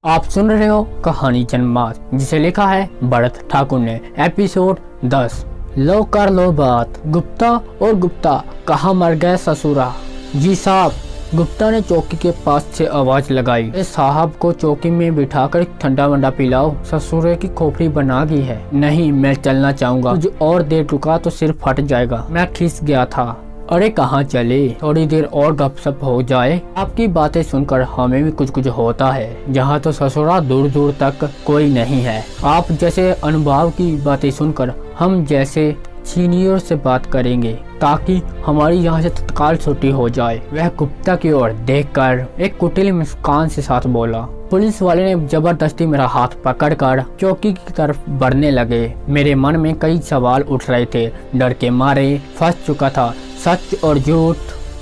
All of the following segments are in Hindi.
आप सुन रहे हो कहानी जन्मात, जिसे लिखा है भरत ठाकुर ने। एपिसोड 10। लो कर लो बात। गुप्ता और गुप्ता कहाँ मर गए ससुरा। जी साहब, गुप्ता ने चौकी के पास से आवाज लगाई। साहब को चौकी में बिठाकर ठंडा वंडा पिलाओ, ससुरे की खोपड़ी बना गई है। नहीं, मैं चलना चाहूँगा। कुछ और देर रुका तो सिर फट जाएगा। मैं खिस गया था। अरे कहाँ चले, थोड़ी देर और गपशप हो जाए। आपकी बातें सुनकर हमें भी कुछ कुछ होता है। जहाँ तो ससुरा दूर दूर तक कोई नहीं है। आप जैसे अनुभव की बातें सुनकर हम जैसे सीनियर से बात करेंगे ताकि हमारी यहाँ से तत्काल छुट्टी हो जाए। वह गुप्ता की ओर देखकर एक कुटिल मुस्कान से साथ बोला। पुलिस वाले ने जबरदस्ती मेरा हाथ पकड़कर चौकी की तरफ बढ़ने लगे। मेरे मन में कई सवाल उठ रहे थे। डर के मारे फंस चुका था। सच और झूठ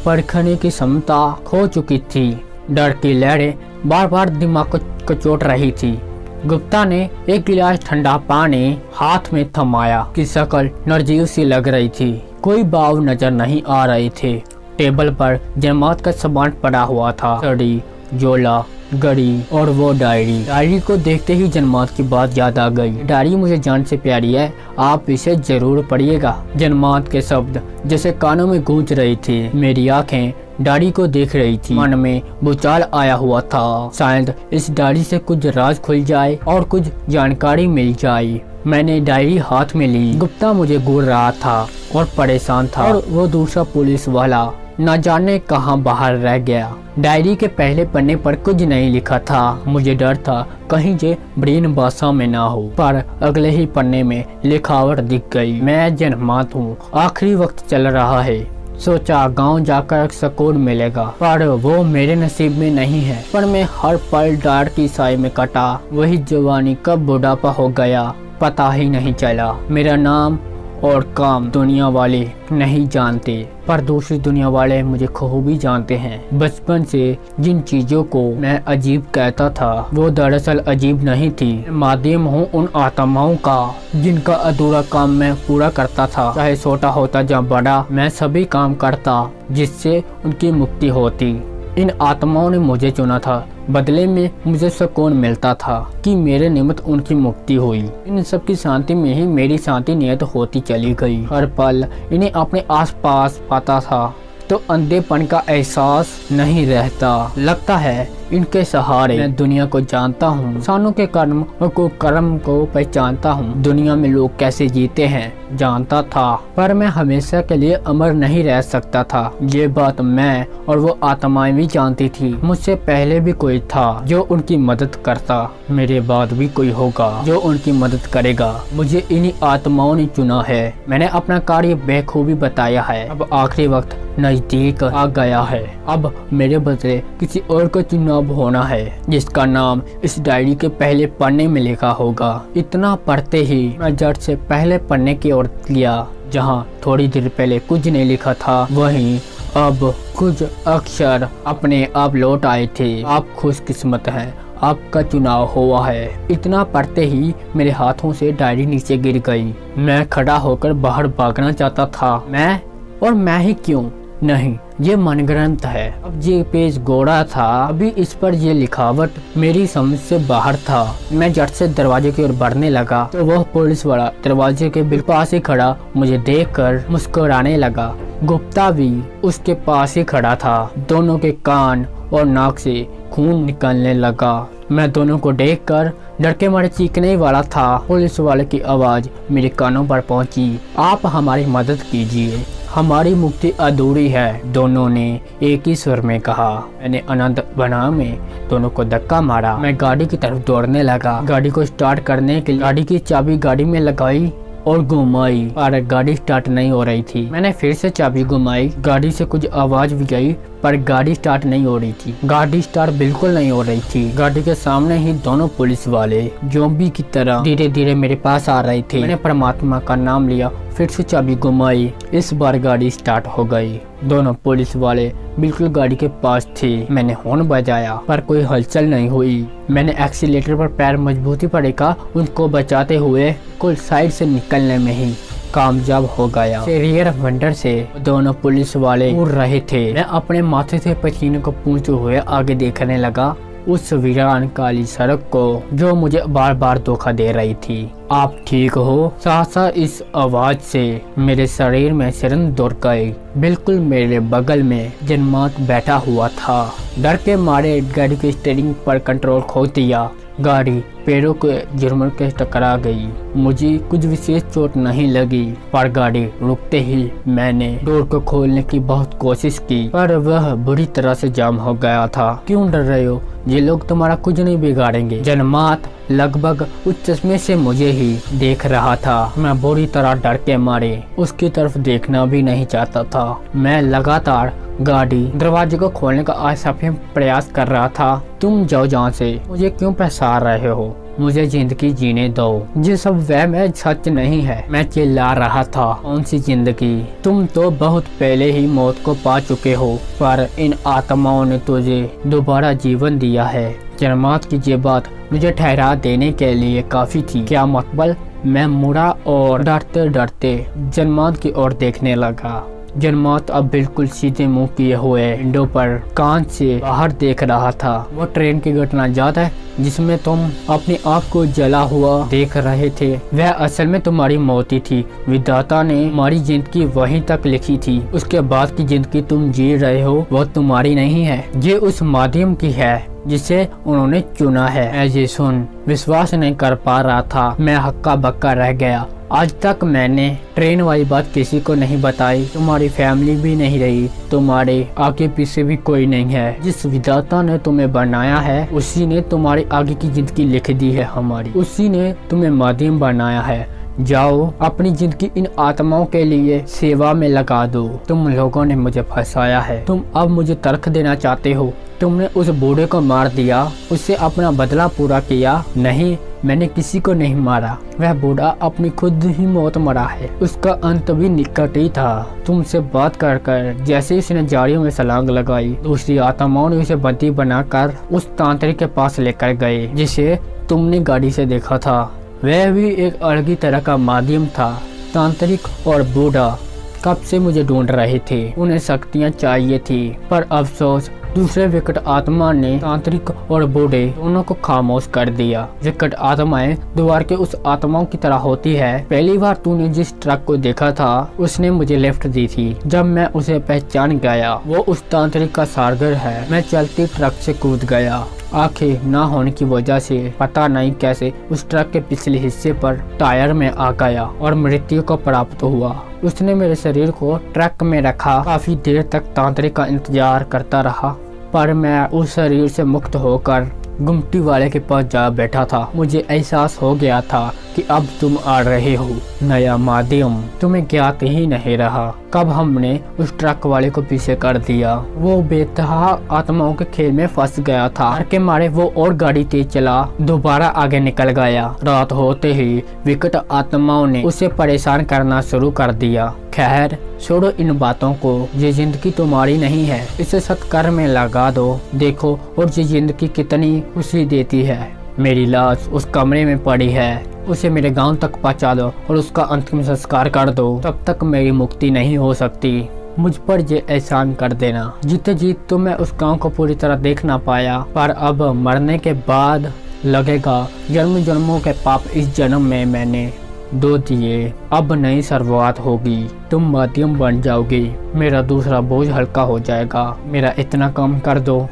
परखने की क्षमता खो चुकी थी। डर की लहरें बार बार दिमाग को कचोट रही थी। गुप्ता ने एक गिलास ठंडा पानी हाथ में थमाया कि शक्ल निर्जीव सी लग रही थी। कोई भाव नजर नहीं आ रहे थे। टेबल पर जमात का सामान पड़ा हुआ था। छड़ी, झोला, घड़ी और वो डायरी को देखते ही जन्मात की बात याद आ गई। डायरी मुझे जान से प्यारी है, आप इसे जरूर पढ़िएगा। जन्मात के शब्द जैसे कानों में गूंज रही थी। मेरी आंखें डायरी को देख रही थी। मन में भूचाल आया हुआ था। शायद इस डायरी से कुछ राज खुल जाए और कुछ जानकारी मिल जाए। मैंने डायरी हाथ में ली। गुप्ता मुझे घूर रहा था और परेशान था, और वो दूसरा पुलिस वाला न जाने कहां बाहर रह गया। डायरी के पहले पन्ने पर कुछ नहीं लिखा था। मुझे डर था कहीं ये ब्रेन भाषा में ना हो, पर अगले ही पन्ने में लिखावट दिख गई। मैं जन्मात हूँ, आखिरी वक्त चल रहा है। सोचा गांव जाकर सुकून मिलेगा, पर वो मेरे नसीब में नहीं है। पर मैं हर पल डर की साए में कटा। वही जवानी कब बुढ़ापा हो गया पता ही नहीं चला। मेरा नाम और काम दुनिया वाले नहीं जानते, पर दूसरी दुनिया वाले मुझे खूबी जानते हैं। बचपन से जिन चीजों को मैं अजीब कहता था वो दरअसल अजीब नहीं थी। माध्यम हूँ उन आत्माओं का जिनका अधूरा काम मैं पूरा करता था। चाहे छोटा होता या बड़ा, मैं सभी काम करता जिससे उनकी मुक्ति होती। इन आत्माओं ने मुझे चुना था। बदले में मुझे सुकून मिलता था कि मेरे निमित्त उनकी मुक्ति हुई। इन सब की शांति में ही मेरी शांति नियत होती चली गई। हर पल इन्हें अपने आसपास पाता था तो अंधेपन का एहसास नहीं रहता। लगता है इनके सहारे मैं दुनिया को जानता हूँ। इंसानों के कर्म और कुकर्म को पहचानता हूँ। दुनिया में लोग कैसे जीते हैं जानता था, पर मैं हमेशा के लिए अमर नहीं रह सकता था। ये बात मैं और वो आत्माएं भी जानती थी। मुझसे पहले भी कोई था जो उनकी मदद करता, मेरे बाद भी कोई होगा जो उनकी मदद करेगा। मुझे इन्हीं आत्माओं ने चुना है। मैंने अपना कार्य बेखूबी बताया है। अब आखिरी वक्त नजदीक आ गया है। अब मेरे बदले किसी और का चुनाव होना है, जिसका नाम इस डायरी के पहले पन्ने में लिखा होगा। इतना पढ़ते ही मैं झट से पहले पन्ने की ओर लिया। जहाँ थोड़ी देर पहले कुछ नहीं लिखा था, वहीं अब कुछ अक्षर अपने आप लौट आए थे। आप खुशकिस्मत हैं, आपका चुनाव हुआ है। इतना पढ़ते ही मेरे हाथों से डायरी नीचे गिर गई। मैं खड़ा होकर बाहर भागना चाहता था। मैं ही क्यों नहीं, ये मनगढ़ंत है। अब ये पेज गोरा था, अभी इस पर ये लिखावट मेरी समझ से बाहर था। मैं झट से दरवाजे की ओर बढ़ने लगा तो वह पुलिस वाला दरवाजे के बिल्कुल पास ही खड़ा मुझे देखकर मुस्कुराने लगा। गुप्ता भी उसके पास ही खड़ा था। दोनों के कान और नाक से खून निकलने लगा। मैं दोनों को देखकर डर के मारे चीखने वाला था। पुलिस वाले की आवाज मेरे कानों पर पहुंची। आप हमारी मदद कीजिए, हमारी मुक्ति अधूरी है। दोनों ने एक ही स्वर में कहा। मैंने आनंद बना में दोनों को धक्का मारा। मैं गाड़ी की तरफ दौड़ने लगा। गाड़ी को स्टार्ट करने के लिए गाड़ी की चाबी गाड़ी में लगाई और घुमाई, पर गाड़ी स्टार्ट नहीं हो रही थी। मैंने फिर से चाबी घुमाई। गाड़ी से कुछ आवाज भी गई, पर गाड़ी स्टार्ट नहीं हो रही थी। गाड़ी स्टार्ट बिल्कुल नहीं हो रही थी। गाड़ी के सामने ही दोनों पुलिस वाले ज़ॉम्बी की तरह धीरे धीरे मेरे पास आ रहे थे। मैंने परमात्मा का नाम लिया, फिर से चाबी घुमाई। इस बार गाड़ी स्टार्ट हो गई। दोनों पुलिस वाले बिल्कुल गाड़ी के पास थे। मैंने हॉर्न बजाया, पर कोई हलचल नहीं हुई। मैंने एक्सीलेटर पर पैर मजबूती पर रखा, उनको बचाते हुए कुल साइड से निकलने में ही कामयाब हो गया। रियर विंडो से दोनों पुलिस वाले उड़ रहे थे। मैं अपने माथे से पसीने को पूछते हुए आगे देखने लगा। उस वीरान काली सड़क को जो मुझे बार बार धोखा दे रही थी। आप ठीक हो? सहसा इस आवाज से मेरे शरीर में सिरन दौड़ गई। बिल्कुल मेरे बगल में जन्मात बैठा हुआ था। डर के मारे गाड़ी के स्टीयरिंग पर कंट्रोल खो दिया। गाड़ी पेड़ों के झुरमुर के टकरा गई। मुझे कुछ विशेष चोट नहीं लगी, पर गाड़ी रुकते ही मैंने डोर को खोलने की बहुत कोशिश की, पर वह बुरी तरह से जाम हो गया था। क्यों डर रहे हो? ये लोग तुम्हारा कुछ नहीं बिगाड़ेंगे। जन्मात लगभग उस चश्मे से मुझे ही देख रहा था। मैं बुरी तरह डर के मारे उसकी तरफ देखना भी नहीं चाहता था। मैं लगातार गाड़ी दरवाजे को खोलने का असफल प्रयास कर रहा था। तुम जाओ यहाँ से, मुझे क्यों परेशान रहे हो? मुझे जिंदगी जीने दो। ये सब वहम है, सच नहीं है। मैं चिल्ला रहा था। कौन सी जिंदगी? तुम तो बहुत पहले ही मौत को पा चुके हो, पर इन आत्माओं ने तुझे दोबारा जीवन दिया है। जन्मात की ये बात मुझे ठहरा देने के लिए काफी थी। क्या मकबल? मैं मुड़ा और डरते डरते जन्मात की ओर देखने लगा। जन्मात अब बिल्कुल सीधे मुंह किए हुए विंडो पर कांच से बाहर देख रहा था। वो ट्रेन की घटना याद है जिसमें तुम अपनी आँख को जला हुआ देख रहे थे? वह असल में तुम्हारी मौत ही थी। विधाता ने तुम्हारी जिंदगी वहीं तक लिखी थी। उसके बाद की जिंदगी तुम जी रहे हो वो तुम्हारी नहीं है, ये उस माध्यम की है जिसे उन्होंने चुना है। ऐसे सुन विश्वास नहीं कर पा रहा था। मैं हक्का बक्का रह गया। आज तक मैंने ट्रेन वाली बात किसी को नहीं बताई। तुम्हारी फैमिली भी नहीं रही, तुम्हारे आगे पीछे भी कोई नहीं है। जिस विधाता ने तुम्हें बनाया है उसी ने तुम्हारी आगे की जिंदगी लिख दी है। हमारी उसी ने तुम्हें माध्यम बनाया है। जाओ अपनी जिंदगी इन आत्माओं के लिए सेवा में लगा दो। तुम लोगों ने मुझे फंसाया है। तुम अब मुझे तर्क देना चाहते हो। तुमने उस बूढ़े को मार दिया, उससे अपना बदला पूरा किया। नहीं, मैंने किसी को नहीं मारा। वह बूढ़ा अपनी खुद ही मौत मरा है। उसका अंत भी निकट ही था। तुमसे बात कर कर जैसे उसने जाड़ियों में छलांग लगाई, दूसरी आत्माओं ने उसे बंदी बनाकर उस तांत्रिक के पास लेकर गए जिसे तुमने गाड़ी से देखा था। वह भी एक अलग ही तरह का माध्यम था। तांत्रिक और बूढ़ा कब से मुझे ढूंढ रहे थे। उन्हें शक्तियाँ चाहिए थी, पर अफसोस दूसरे विकट आत्मा ने तांत्रिक और बूढ़े दोनों को खामोश कर दिया। विकट आत्माएं द्वार के उस आत्माओं की तरह होती है। पहली बार तूने जिस ट्रक को देखा था उसने मुझे लिफ्ट दी थी। जब मैं उसे पहचान गया वो उस तांत्रिक का सारगर है। मैं चलती ट्रक से कूद गया। आंखें ना होने की वजह से पता नहीं कैसे उस ट्रक के पिछले हिस्से पर टायर में आ गया और मृत्यु को प्राप्त हुआ। उसने मेरे शरीर को ट्रक में रखा। काफी देर तक तांत्रिक का इंतजार करता रहा, पर मैं उस शरीर से मुक्त होकर गुमटी वाले के पास जा बैठा था। मुझे एहसास हो गया था कि अब तुम आ रहे हो। नया माध्यम तुम्हें ज्ञात ही नहीं रहा। कब हमने उस ट्रक वाले को पीछे कर दिया। वो बेतहा आत्माओं के खेल में फंस गया था। डर के मारे वो और गाड़ी तेज चला, दोबारा आगे निकल गया। रात होते ही विकट आत्माओं ने उसे परेशान करना शुरू कर दिया। खैर छोड़ो इन बातों को। ये जिंदगी तुम्हारी नहीं है, इसे सत्कर्म में लगा दो। देखो और ये जिंदगी कितनी खुशी देती है। मेरी लाश उस कमरे में पड़ी है, उसे मेरे गांव तक पहुंचा दो और उसका अंतिम संस्कार कर दो। तब तक मेरी मुक्ति नहीं हो सकती। मुझ पर ये एहसान कर देना। जीते जीत तो मैं उस गांव को पूरी तरह देख ना पाया, पर अब मरने के बाद लगेगा जन्म जन्मों के पाप इस जन्म में मैंने दो दिए। अब नई शुरुआत होगी। तुम माध्यम बन जाओगे। मेरा दूसरा बोझ हल्का हो जाएगा। मेरा इतना काम कर दो।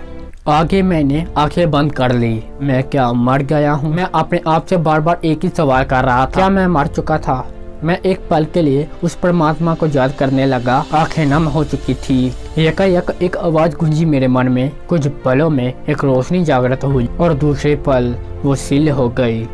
आगे मैंने आंखें बंद कर ली। मैं क्या मर गया हूँ? मैं अपने आप से बार बार एक ही सवाल कर रहा था। क्या मैं मर चुका था? मैं एक पल के लिए उस परमात्मा को याद करने लगा। आंखें नम हो चुकी थी। एकाएक एक आवाज गूंजी मेरे मन में। कुछ पलों में एक रोशनी जागृत हुई और दूसरे पल वो सिल हो गई।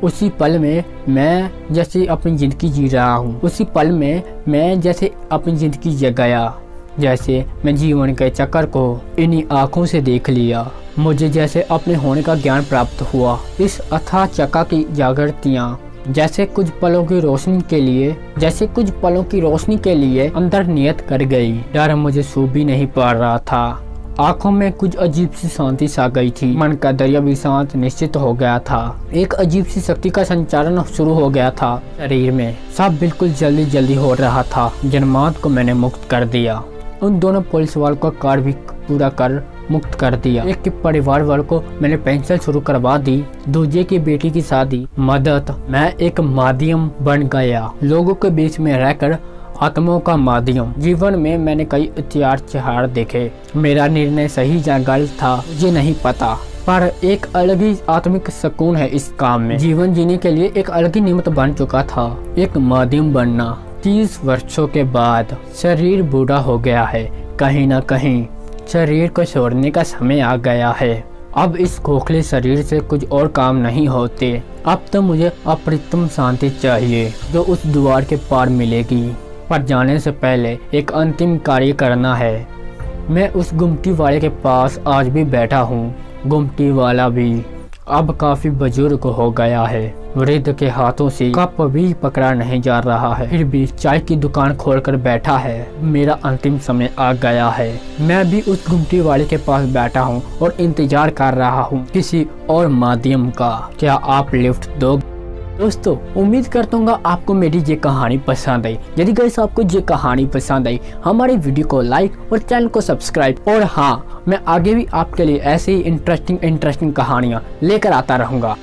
उसी पल में मैं जैसे अपनी जिंदगी जी रहा हूँ। उसी पल में मैं जैसे अपनी जिंदगी जी गया। जैसे मैं जीवन के चक्कर को इन्हीं आँखों से देख लिया। मुझे जैसे अपने होने का ज्ञान प्राप्त हुआ। इस अथाह चक्का की जागृतियाँ जैसे कुछ पलों की रोशनी के लिए अंदर नियत कर गई। डर मुझे सो भी नहीं पा रहा था। आंखों में कुछ अजीब सी शांति सा गई थी। मन का दरिया भी शांत निश्चित हो गया था। एक अजीब सी शक्ति का संचालन शुरू हो गया था शरीर में। सब बिल्कुल जल्दी जल्दी हो रहा था। जन्मात को मैंने मुक्त कर दिया। उन दोनों पुलिस वालों का कार्य भी पूरा कर मुक्त कर दिया। एक के परिवार वालों को मैंने पेंशन शुरू करवा दी, दूसरे की बेटी की शादी, मदद। मैं एक माध्यम बन गया, लोगों के बीच में रहकर आत्माओं का माध्यम। जीवन में मैंने कई उतार चढ़ाव देखे। मेरा निर्णय सही या गलत था मुझे नहीं पता, पर एक अलग ही आत्मिक सुकून है इस काम में। जीवन जीने के लिए एक अलग ही निमित्त बन चुका था, एक माध्यम बनना। 30 वर्षों के बाद शरीर बूढ़ा हो गया है, कहीं न कहीं शरीर को छोड़ने का समय आ गया है। अब इस खोखले शरीर से कुछ और काम नहीं होते। अब तो मुझे अप्रतिम शांति चाहिए जो उस द्वार के पार मिलेगी। पर जाने से पहले एक अंतिम कार्य करना है। मैं उस गुमटी वाले के पास आज भी बैठा हूँ। गुमटी वाला भी अब काफी बुजुर्ग हो गया है, वृद्ध के हाथों से कप भी पकड़ा नहीं जा रहा है, फिर भी चाय की दुकान खोलकर बैठा है। मेरा अंतिम समय आ गया है। मैं भी उस गुमटी वाले के पास बैठा हूँ और इंतजार कर रहा हूँ किसी और माध्यम का। क्या आप लिफ्ट दोगे? दोस्तों, उम्मीद करता हूँ आपको मेरी ये कहानी पसंद आई। यदि गाइस आपको ये कहानी पसंद आई, हमारी वीडियो को लाइक और चैनल को सब्सक्राइब। और हाँ, मैं आगे भी आपके लिए ऐसे ही इंटरेस्टिंग कहानियाँ लेकर आता रहूँगा।